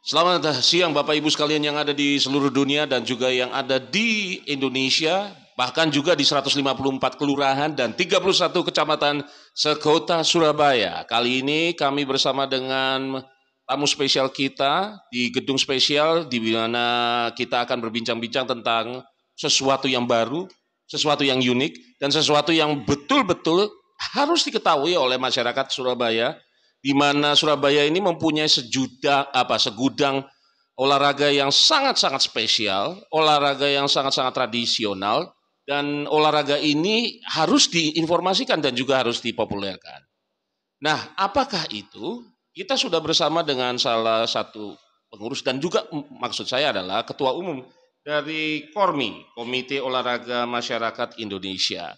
Selamat siang Bapak Ibu sekalian yang ada di seluruh dunia dan juga yang ada di Indonesia, bahkan juga di 154 kelurahan dan 31 kecamatan sekota Surabaya. Kali ini kami bersama dengan tamu spesial kita di gedung spesial di mana kita akan berbincang-bincang tentang sesuatu yang baru, sesuatu yang unik, dan sesuatu yang betul-betul harus diketahui oleh masyarakat Surabaya, di mana Surabaya ini mempunyai segudang olahraga yang sangat-sangat spesial, olahraga yang sangat-sangat tradisional, dan olahraga ini harus diinformasikan dan juga harus dipopulerkan. Nah, apakah itu? Kita sudah bersama dengan salah satu pengurus dan juga maksud saya adalah ketua umum dari KORMI, Komite Olahraga Masyarakat Indonesia.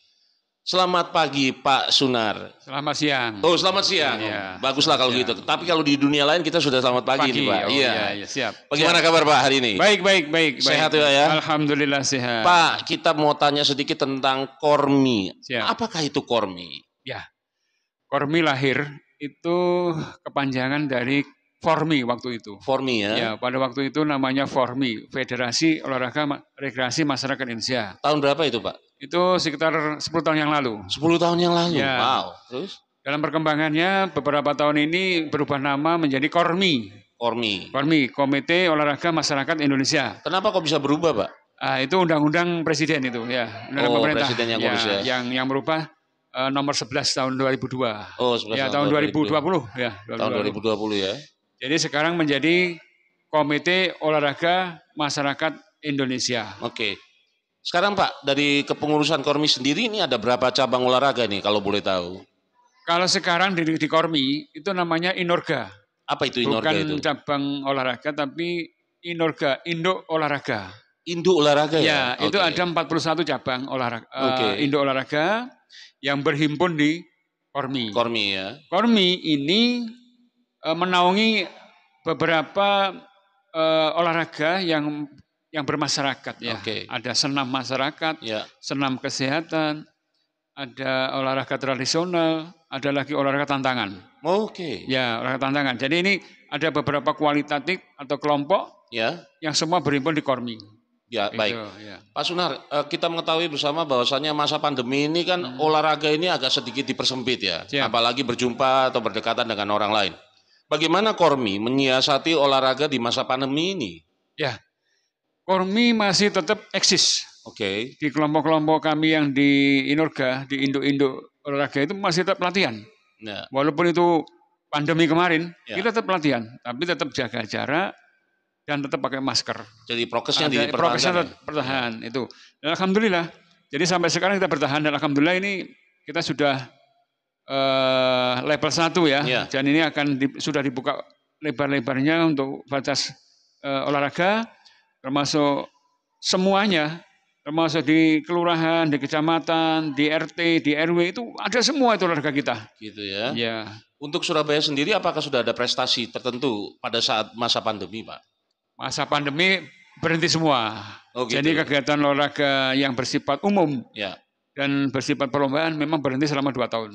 Selamat pagi Pak Sunar. Selamat siang. Oh, selamat siang. Ya, Baguslah kalau gitu. Tapi kalau di dunia lain kita sudah selamat pagi nih Pak. Iya, siap. Bagaimana kabar Pak hari ini? Baik. Sehat ya? Alhamdulillah sehat. Pak, kita mau tanya sedikit tentang KORMI. Siap. Apakah itu KORMI? Ya, KORMI lahir itu kepanjangan dari FORMI waktu itu. FORMI ya? Ya, pada waktu itu namanya FORMI, Federasi Olahraga Rekreasi Masyarakat Indonesia. Tahun berapa itu Pak? Itu sekitar 10 tahun yang lalu. 10 tahun yang lalu? Ya. Wow. Terus? Dalam perkembangannya beberapa tahun ini berubah nama menjadi KORMI. KORMI, Komite Olahraga Masyarakat Indonesia. Kenapa kok bisa berubah Pak? Itu undang-undang presiden itu ya. Undang pemerintah. Presiden yang ngurus ya. Yang berubah nomor 11 tahun 2002. Oh, 11 ya, tahun 2020 ya. Tahun 2020 ya. Jadi sekarang menjadi Komite Olahraga Masyarakat Indonesia. Oke. Sekarang Pak, dari kepengurusan KORMI sendiri ini ada berapa cabang olahraga nih kalau boleh tahu? Kalau sekarang di KORMI itu namanya Inorga. Apa itu Inorga itu? Bukan cabang olahraga tapi Inorga, Indo Olahraga. Indo Olahraga ya? Ya, itu ada 41 cabang olahraga Indo Olahraga yang berhimpun di KORMI. KORMI ya. KORMI ini menaungi beberapa olahraga yang bermasyarakat ya. Ada senam masyarakat, senam kesehatan, ada olahraga tradisional, ada lagi olahraga tantangan. Ya, olahraga tantangan. Jadi ini ada beberapa kualitatif atau kelompok yang semua berhimpun di KORMI. Ya, baik. Ya. Pak Sunar, kita mengetahui bersama bahwasannya masa pandemi ini kan olahraga ini agak sedikit dipersempit ya. Apalagi berjumpa atau berdekatan dengan orang lain. Bagaimana KORMI menyiasati olahraga di masa pandemi ini? Ya, KORMI masih tetap eksis. Di kelompok-kelompok kami yang di Inorga, di Indo olahraga itu masih tetap latihan. Ya. Walaupun itu pandemi kemarin, kita tetap latihan, tapi tetap jaga jarak dan tetap pakai masker. Jadi prokesnya bertahan itu. Dan alhamdulillah. Jadi sampai sekarang kita bertahan dan alhamdulillah ini kita sudah level 1 ya. Dan ini sudah dibuka lebar-lebarnya untuk batas olahraga, termasuk semuanya, termasuk di kelurahan, di kecamatan, di RT, di RW itu ada semua itu olahraga kita. Gitu ya. Ya. Untuk Surabaya sendiri apakah sudah ada prestasi tertentu pada saat masa pandemi, Pak? Masa pandemi berhenti semua. Gitu. Jadi kegiatan olahraga yang bersifat umum dan bersifat perlombaan memang berhenti selama 2 tahun.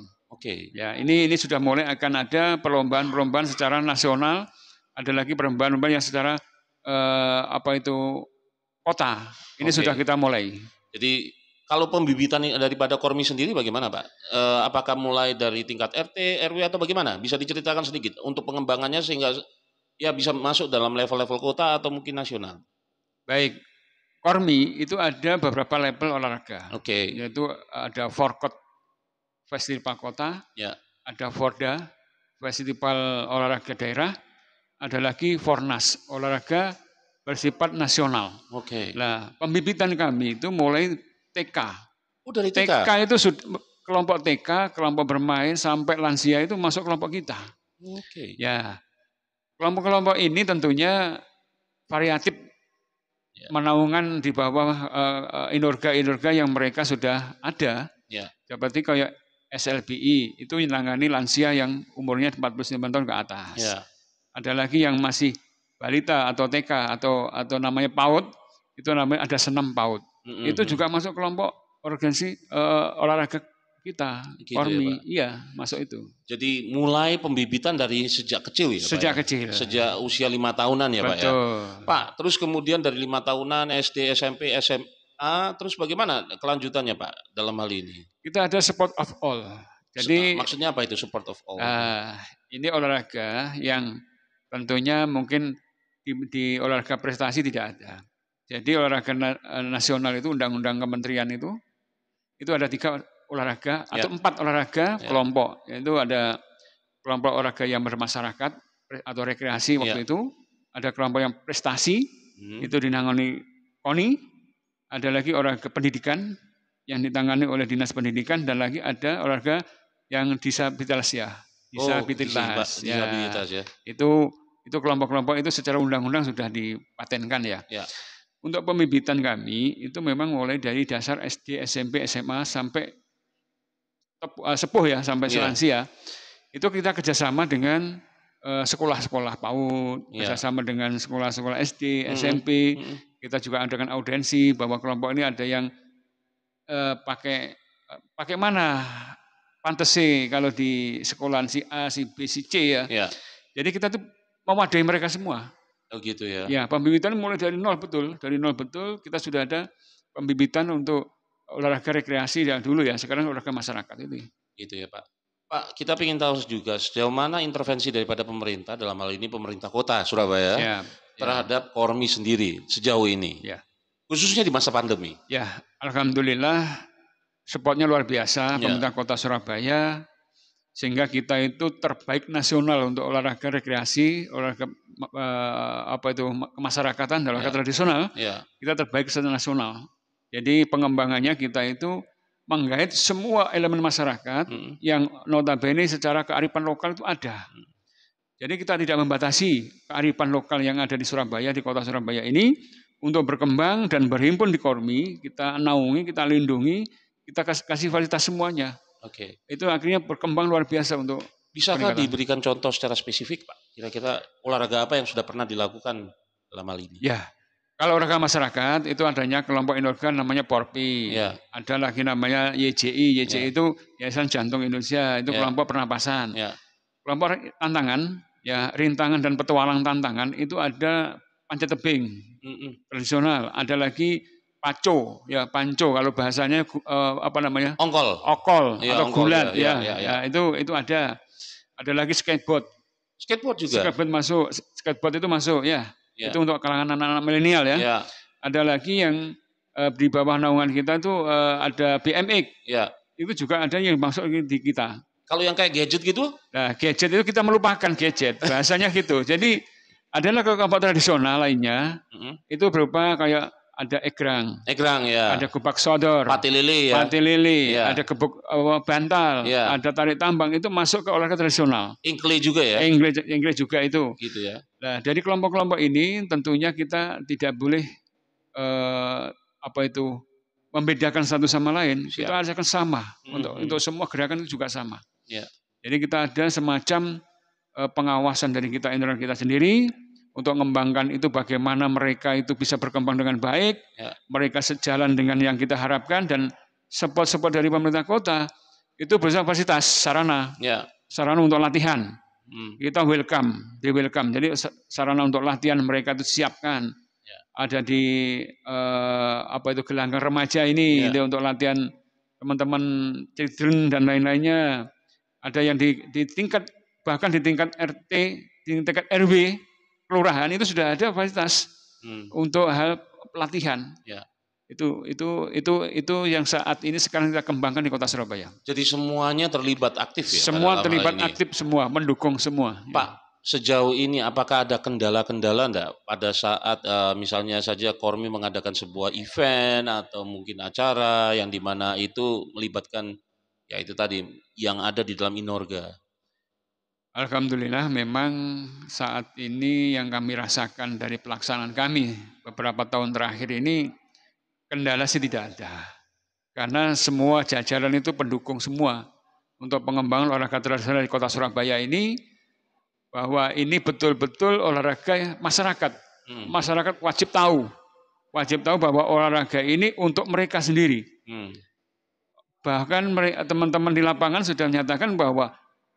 Ya, ini sudah mulai akan ada perlombaan secara nasional, ada lagi perlombaan yang secara kota. Ini sudah kita mulai. Jadi kalau pembibitan daripada KORMI sendiri bagaimana Pak? Apakah mulai dari tingkat RT, RW atau bagaimana? Bisa diceritakan sedikit untuk pengembangannya sehingga ya bisa masuk dalam level-level kota atau mungkin nasional? Baik, KORMI itu ada beberapa level olahraga. Yaitu ada Forkot Festival Kota, ada Forda Festival Olahraga Daerah, ada lagi Fornas olahraga bersifat nasional. Nah, pembibitan kami itu mulai TK. Dari TK? TK itu kelompok TK, kelompok bermain sampai lansia itu masuk kelompok kita. Ya, kelompok-kelompok ini tentunya variatif, menaungan di bawah Inorga yang mereka sudah ada. Seperti kayak SLBI itu menangani lansia yang umurnya 49 tahun ke atas. Ada lagi yang masih balita atau TK atau namanya PAUD, itu namanya ada senam PAUD. Itu juga masuk kelompok organisasi olahraga kita, Gitu Kormi, ya, iya masuk itu. Jadi mulai pembibitan dari sejak kecil ya, Sejak Pak, ya? kecil. Sejak usia 5 tahunan ya, Pak ya. Betul. Pak, terus kemudian dari 5 tahunan SD, SMP, SMA, terus bagaimana kelanjutannya, Pak, dalam hal ini? Kita ada support of all. Jadi Maksudnya apa itu support of all? ini olahraga yang tentunya mungkin di olahraga prestasi tidak ada. Jadi olahraga nasional itu undang-undang kementerian itu ada 3 olahraga atau 4 olahraga kelompok. Yaitu ada kelompok olahraga yang bermasyarakat atau rekreasi waktu itu, ada kelompok yang prestasi, itu dinangani KONI, ada lagi olahraga pendidikan yang ditangani oleh Dinas Pendidikan, dan lagi ada olahraga yang disabilitas ya. Disabilitas ya. Itu kelompok-kelompok itu secara undang-undang sudah dipatenkan ya. Untuk pembibitan kami itu memang mulai dari dasar SD, SMP, SMA sampai sepuh ya, sampai selansia. Itu kita kerjasama dengan sekolah-sekolah PAUD, kerjasama dengan sekolah-sekolah SD, SMP. Kita juga adakan audiensi bahwa kelompok ini ada yang pakai mana pantese kalau di sekolahan si A, si B, si C ya. Jadi kita tuh mewadai mereka semua. Oh gitu ya. Ya, pembibitan mulai dari nol betul. Dari nol betul kita sudah ada pembibitan untuk olahraga rekreasi ya dulu ya. Sekarang olahraga masyarakat itu. Gitu ya, Pak. Pak, kita ingin tahu juga sejauh mana intervensi daripada pemerintah, dalam hal ini pemerintah kota Surabaya, terhadap Kormi sendiri sejauh ini. Khususnya di masa pandemi. Ya, alhamdulillah supportnya luar biasa pemerintah kota Surabaya, sehingga kita itu terbaik nasional untuk olahraga rekreasi, olahraga kemasyarakatan, olahraga tradisional. Kita terbaik secara nasional. Jadi pengembangannya kita itu menggait semua elemen masyarakat yang notabene secara kearifan lokal itu ada. Jadi kita tidak membatasi kearifan lokal yang ada di Surabaya, di kota Surabaya ini untuk berkembang dan berhimpun di Kormi. Kita naungi, kita lindungi, kita kasih fasilitas semuanya. Itu akhirnya berkembang luar biasa untuk. Bisakah diberikan contoh secara spesifik, Pak? Kira-kira olahraga apa yang sudah pernah dilakukan dalam hal ini? Ya, kalau olahraga masyarakat itu adanya kelompok inorgan namanya PORPI. Ada lagi namanya YJI. YJI itu Yayasan Jantung Indonesia. Itu kelompok pernapasan. Kelompok tantangan, ya rintangan dan petualang tantangan itu ada panjat tebing tradisional. Ada lagi paco, ya panco kalau bahasanya okol atau gulat ya. Itu ada. Ada lagi skateboard. Skateboard juga. Skateboard itu masuk ya. Itu untuk kalangan anak-anak milenial ya. Ada lagi yang di bawah naungan kita itu ada BMX. Itu juga ada yang masuk di kita. Kalau yang kayak gadget gitu? Nah, gadget itu kita melupakan gadget. Bahasanya gitu. Jadi adalah kelompok tradisional lainnya. Itu berupa kayak ada egrang ya. Ada gebak sodor, pati lili ya. Ada gebuk bantal, ada tarik tambang, itu masuk ke olahraga tradisional. Ingkle juga ya. Ingkle juga itu. Gitu ya. Nah, dari kelompok-kelompok ini tentunya kita tidak boleh membedakan satu sama lain. Kita harus sama untuk semua gerakan itu juga sama. Jadi kita ada semacam pengawasan dari kita internal kita sendiri. Untuk mengembangkan itu bagaimana mereka itu bisa berkembang dengan baik, mereka sejalan dengan yang kita harapkan, dan support dari pemerintah kota itu berusaha fasilitas sarana untuk latihan. Kita welcome. Jadi sarana untuk latihan mereka itu siapkan. Ada di gelanggang remaja ini untuk latihan teman-teman children dan lain-lainnya. Ada yang di tingkat bahkan di tingkat RT, di tingkat RW. Kelurahan itu sudah ada fasilitas untuk hal pelatihan. Itu yang saat ini sekarang kita kembangkan di Kota Surabaya. Jadi semuanya terlibat aktif ya? Semua terlibat aktif semua, mendukung semua. Pak, sejauh ini apakah ada kendala-kendala enggak pada saat misalnya saja Kormi mengadakan sebuah event atau mungkin acara yang dimana itu melibatkan ya itu tadi yang ada di dalam Inorga? Alhamdulillah memang saat ini yang kami rasakan dari pelaksanaan kami beberapa tahun terakhir ini kendala sih tidak ada. Karena semua jajaran itu pendukung semua untuk pengembangan olahraga tradisional di Kota Surabaya ini, bahwa ini betul-betul olahraga masyarakat. Masyarakat wajib tahu bahwa olahraga ini untuk mereka sendiri. Bahkan teman-teman di lapangan sudah menyatakan bahwa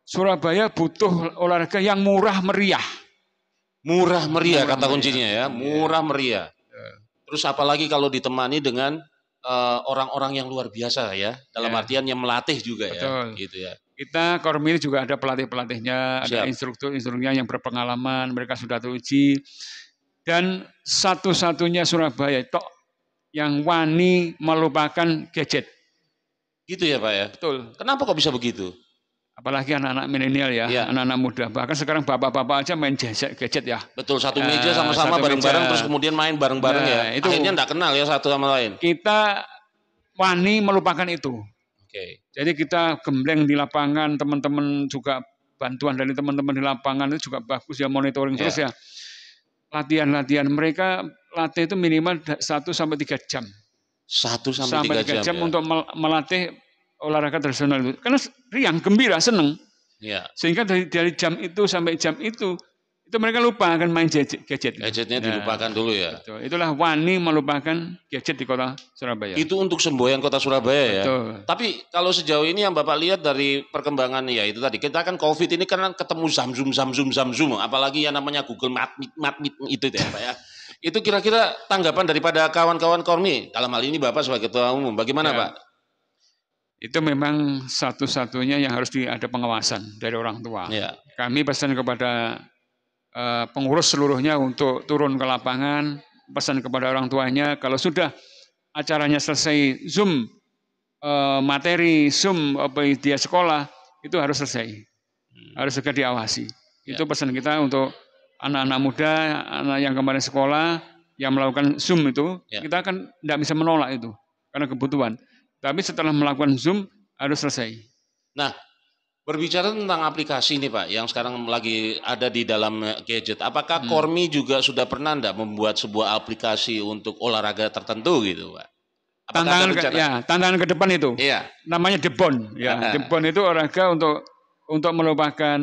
Surabaya butuh olahraga yang murah meriah. Murah meriah kata kuncinya ya, murah meriah. Terus apalagi kalau ditemani dengan orang-orang yang luar biasa ya, dalam artian yang melatih juga. Betul. Ya, gitu ya. Kita Kormi juga ada pelatih-pelatihnya, ada instruktur-instrukturnya yang berpengalaman, mereka sudah teruji. Dan satu-satunya Surabaya tok yang wani melupakan gadget. Gitu ya Pak ya? Betul. Kenapa kok bisa begitu? Apalagi anak-anak milenial ya, anak-anak muda. Bahkan sekarang bapak-bapak aja main gadget ya. Betul, satu meja sama-sama bareng-bareng terus kemudian main bareng-bareng ya. Itu akhirnya enggak kenal ya satu sama lain. Kita wani melupakan itu. Jadi kita gembleng di lapangan, teman-teman juga bantuan dari teman-teman di lapangan itu juga bagus ya, monitoring terus ya. Latihan-latihan mereka latih itu minimal 1 sampai 3 jam. 1 sampai 3 jam ya? Untuk melatih olahraga tradisional itu. Karena riang, gembira, seneng. Ya. Sehingga dari jam itu sampai jam itu mereka lupa akan main gadget. Gadgetnya dilupakan dulu ya. Betul. Itulah wani melupakan gadget di kota Surabaya. Itu untuk semboyan kota Surabaya ya. Betul. Tapi kalau sejauh ini yang Bapak lihat dari perkembangan ya itu tadi, kita kan COVID ini kan ketemu Zamzum, apalagi yang namanya Google Meet itu ya Pak ya. Itu kira-kira tanggapan daripada kawan-kawan Kormi, dalam hal ini Bapak sebagai ketua umum, bagaimana Pak? Itu memang satu-satunya yang harus ada pengawasan dari orang tua. Ya. Kami pesan kepada pengurus seluruhnya untuk turun ke lapangan, pesan kepada orang tuanya, kalau sudah acaranya selesai, Zoom materi, Zoom dia sekolah, itu harus selesai. Harus segera diawasi. Itu pesan kita untuk anak-anak muda, anak yang kemarin sekolah, yang melakukan Zoom itu, kita kan tidak bisa menolak itu, karena kebutuhan. Tapi setelah melakukan Zoom, harus selesai. Nah, berbicara tentang aplikasi ini Pak, yang sekarang lagi ada di dalam gadget, apakah Kormi juga sudah pernah membuat sebuah aplikasi untuk olahraga tertentu gitu Pak? Tantangan ke depan itu, namanya Debon. Ya, Debon itu olahraga untuk melupakan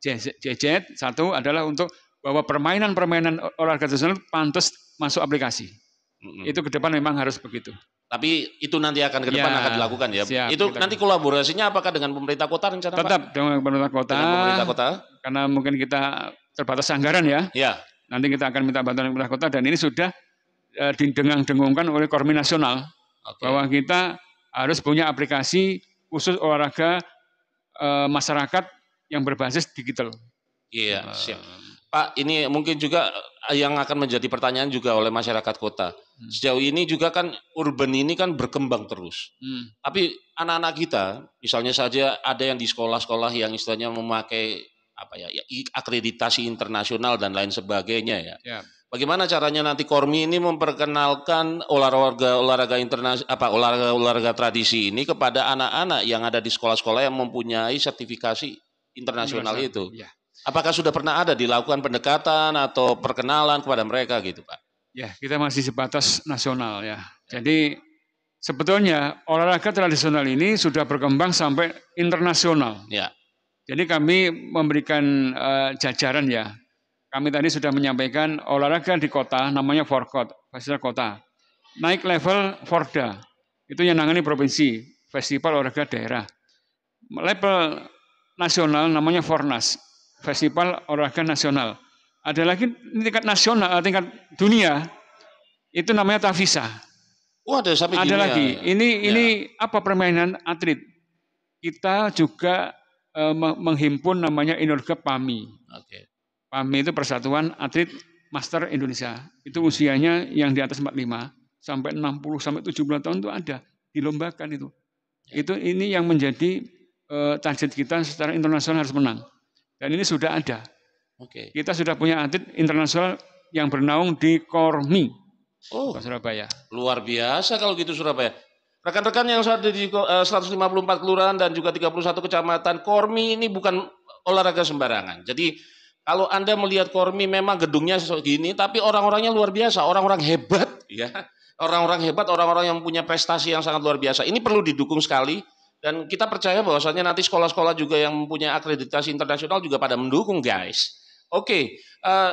gadget. Satu adalah untuk bahwa permainan olahraga tradisional pantas masuk aplikasi. Itu ke depan memang harus begitu. Tapi itu nanti akan ke depan akan dilakukan ya. Siap, itu nanti kolaborasinya apakah dengan pemerintah kota rencana Pak? Tetap dengan pemerintah kota. Karena mungkin kita terbatas anggaran ya. Nanti kita akan minta bantuan pemerintah kota dan ini sudah didengung-dengungkan oleh Kormi Nasional bahwa kita harus punya aplikasi khusus olahraga masyarakat yang berbasis digital. Iya, siap. Pak, ini mungkin juga yang akan menjadi pertanyaan juga oleh masyarakat kota. Sejauh ini juga kan urban ini kan berkembang terus. Tapi anak-anak kita, misalnya saja ada yang di sekolah-sekolah yang istilahnya memakai akreditasi internasional dan lain sebagainya ya. Bagaimana caranya nanti Kormi ini memperkenalkan olahraga tradisi ini kepada anak-anak yang ada di sekolah-sekolah yang mempunyai sertifikasi internasional itu? Ya. Apakah sudah pernah ada dilakukan pendekatan atau perkenalan kepada mereka gitu Pak? Ya, kita masih sebatas nasional ya. Jadi sebetulnya olahraga tradisional ini sudah berkembang sampai internasional. Ya. Jadi kami memberikan jajaran ya. Kami tadi sudah menyampaikan olahraga di kota namanya Forkot, Festival Kota. Naik level Forda, itu yang nangani provinsi, Festival Olahraga Daerah. Level nasional namanya Fornas, Festival Olahraga Nasional. Ada lagi tingkat nasional, tingkat dunia, itu namanya Tavisa. Ada sampai dunia. Ada lagi. Ini apa permainan atlet? Kita juga menghimpun namanya Inorga PAMI. PAMI itu Persatuan Atlet Master Indonesia. Itu usianya yang di atas 45 sampai 60 sampai 70 tahun itu ada dilombakan itu. Ini yang menjadi target kita secara internasional harus menang. Dan ini sudah ada. Kita sudah punya atlet internasional yang bernaung di Kormi, Surabaya. Luar biasa kalau gitu Surabaya. Rekan-rekan yang ada di 154 kelurahan dan juga 31 kecamatan, Kormi ini bukan olahraga sembarangan. Jadi kalau Anda melihat Kormi memang gedungnya segini, tapi orang-orangnya luar biasa, orang-orang hebat, ya, orang-orang yang punya prestasi yang sangat luar biasa. Ini perlu didukung sekali. Dan kita percaya bahwasannya nanti sekolah-sekolah juga yang mempunyai akreditasi internasional juga pada mendukung guys.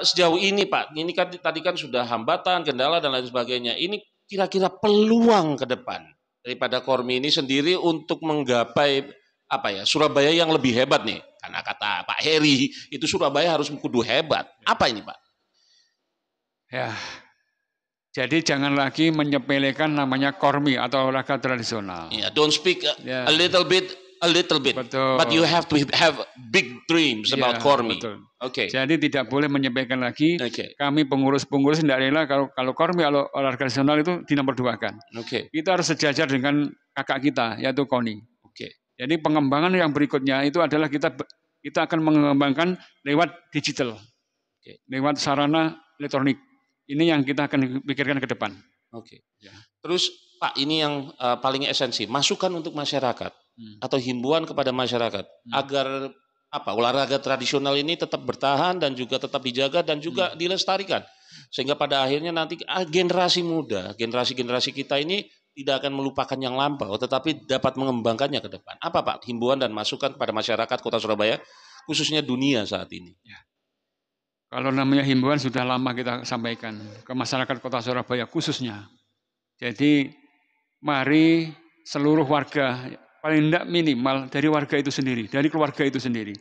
Sejauh ini Pak, ini kan tadi kan sudah hambatan, kendala dan lain sebagainya. Ini kira-kira peluang ke depan daripada Kormi ini sendiri untuk menggapai Surabaya yang lebih hebat nih? Karena kata Pak Heri itu Surabaya harus kudu hebat. Apa ini Pak? Ya, jadi jangan lagi menyepelekan namanya Kormi atau olahraga tradisional. Yeah, don't speak a little bit. Betul. But you have to have big dreams about Kormi. Oke. Jadi tidak boleh menyepelekan lagi. Kami pengurus-pengurus tidak rela kalau Kormi atau olahraga tradisional itu dinomor-duakan. Kita harus sejajar dengan kakak kita yaitu KONI. Jadi pengembangan yang berikutnya itu adalah kita akan mengembangkan lewat digital, lewat sarana elektronik. Ini yang kita akan pikirkan ke depan. Ya. Terus Pak, ini yang paling esensi, masukan untuk masyarakat atau himbauan kepada masyarakat agar olahraga tradisional ini tetap bertahan dan juga tetap dijaga dan juga dilestarikan. Sehingga pada akhirnya nanti generasi muda, generasi kita ini tidak akan melupakan yang lampau, tetapi dapat mengembangkannya ke depan. Apa Pak himbauan dan masukan kepada masyarakat Kota Surabaya, khususnya dunia saat ini? Ya. Kalau namanya himbauan sudah lama kita sampaikan ke masyarakat Kota Surabaya khususnya. Jadi mari seluruh warga, paling tidak minimal dari warga itu sendiri, dari keluarga itu sendiri.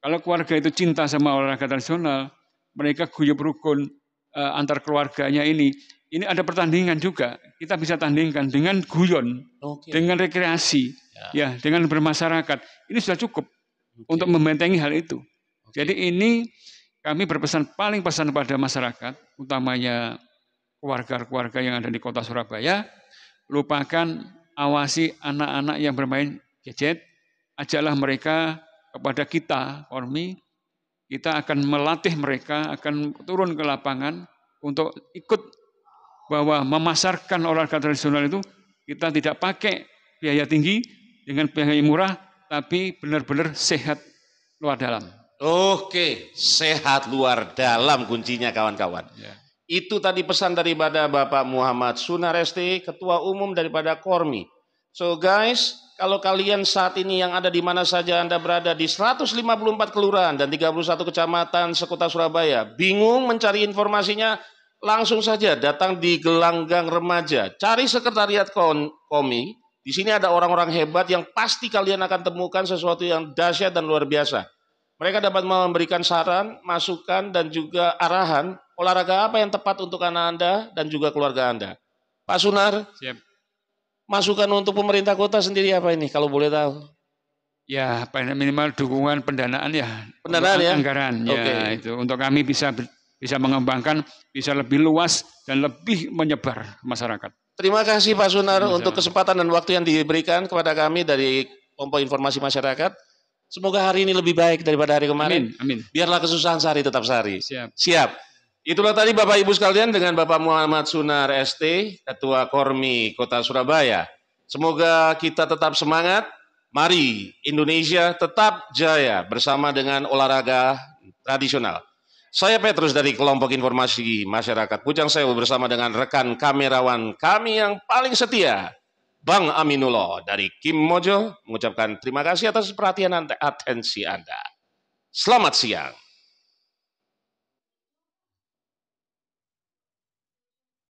Kalau keluarga itu cinta sama olahraga tradisional, mereka guyub rukun antar keluarganya ini ada pertandingan juga. Kita bisa tandingkan dengan guyon, dengan rekreasi, ya, dengan bermasyarakat. Ini sudah cukup untuk membentengi hal itu. Jadi ini kami paling pesan pada masyarakat, utamanya keluarga-keluarga yang ada di Kota Surabaya, lupakan, awasi anak-anak yang bermain gadget, ajaklah mereka kepada kita, Kormi, kita akan melatih mereka, akan turun ke lapangan untuk ikut bahwa memasarkan olahraga tradisional itu kita tidak pakai biaya tinggi dengan biaya murah, tapi benar-benar sehat luar dalam. Oke, sehat luar dalam kuncinya kawan-kawan. Ya. Itu tadi pesan daripada Bapak Muhammad Sunar ST, Ketua Umum daripada Kormi. So guys, kalau kalian saat ini yang ada di mana saja Anda berada di 154 kelurahan dan 31 kecamatan sekota Surabaya, bingung mencari informasinya, langsung saja datang di Gelanggang Remaja. Cari sekretariat Kormi. Di sini ada orang-orang hebat yang pasti kalian akan temukan sesuatu yang dahsyat dan luar biasa. Mereka dapat memberikan saran, masukan, dan juga arahan olahraga apa yang tepat untuk anak Anda dan juga keluarga Anda. Pak Sunar, siap. Masukan untuk pemerintah kota sendiri apa ini kalau boleh tahu? Ya, minimal dukungan pendanaan ya. Pendanaan ya? Anggaran ya, itu untuk kami bisa mengembangkan, bisa lebih luas dan lebih menyebar masyarakat. Terima kasih Pak Sunar untuk kesempatan dan waktu yang diberikan kepada kami dari Kelompok Informasi Masyarakat. Semoga hari ini lebih baik daripada hari kemarin. Amin. Biarlah kesusahan sehari tetap sehari. Siap. Itulah tadi Bapak Ibu sekalian dengan Bapak Muhammad Sunar ST, Ketua Kormi Kota Surabaya. Semoga kita tetap semangat. Mari Indonesia tetap jaya bersama dengan olahraga tradisional. Saya Petrus dari Kelompok Informasi Masyarakat Pucang Sewu bersama dengan rekan kamerawan kami yang paling setia, Bang Aminullah dari Kim Mojo, mengucapkan terima kasih atas perhatian dan atensi Anda. Selamat siang.